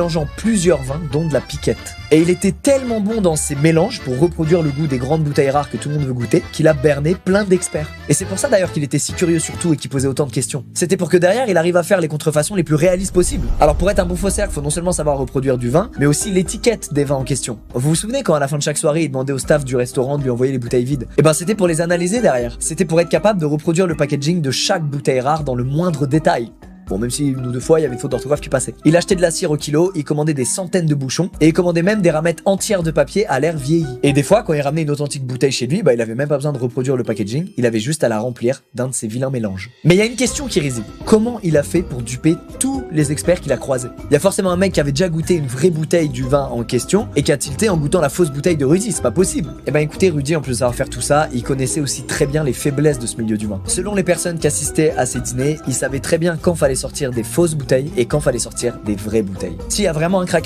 mélangeant plusieurs vins, dont de la piquette. Et il était tellement bon dans ses mélanges pour reproduire le goût des grandes bouteilles rares que tout le monde veut goûter, qu'il a berné plein d'experts. Et c'est pour ça d'ailleurs qu'il était si curieux surtout et qu'il posait autant de questions. C'était pour que derrière il arrive à faire les contrefaçons les plus réalistes possibles. Alors pour être un bon faussaire, faut non seulement savoir reproduire du vin, mais aussi l'étiquette des vins en question. Vous vous souvenez quand à la fin de chaque soirée il demandait au staff du restaurant de lui envoyer les bouteilles vides? Et ben c'était pour les analyser derrière. C'était pour être capable de reproduire le packaging de chaque bouteille rare dans le moindre détail. Bon, même si une ou deux fois, il y avait une faute d'orthographe qui passait. Il achetait de la cire au kilo, il commandait des centaines de bouchons, et il commandait même des ramettes entières de papier à l'air vieilli. Et des fois, quand il ramenait une authentique bouteille chez lui, il avait même pas besoin de reproduire le packaging, il avait juste à la remplir d'un de ses vilains mélanges. Mais il y a une question qui réside. Comment il a fait pour duper tous les experts qu'il a croisés? Il y a forcément un mec qui avait déjà goûté une vraie bouteille du vin en question, et qui a tilté en goûtant la fausse bouteille de Rudy, c'est pas possible. Et ben écoutez, Rudy, en plus de savoir faire tout ça, il connaissait aussi très bien les faiblesses de ce milieu du vin. Selon les personnes qui assistaient à ces dîners, il savait très bien quand fallait sortir des fausses bouteilles et quand fallait sortir des vraies bouteilles. S'il y a vraiment un crack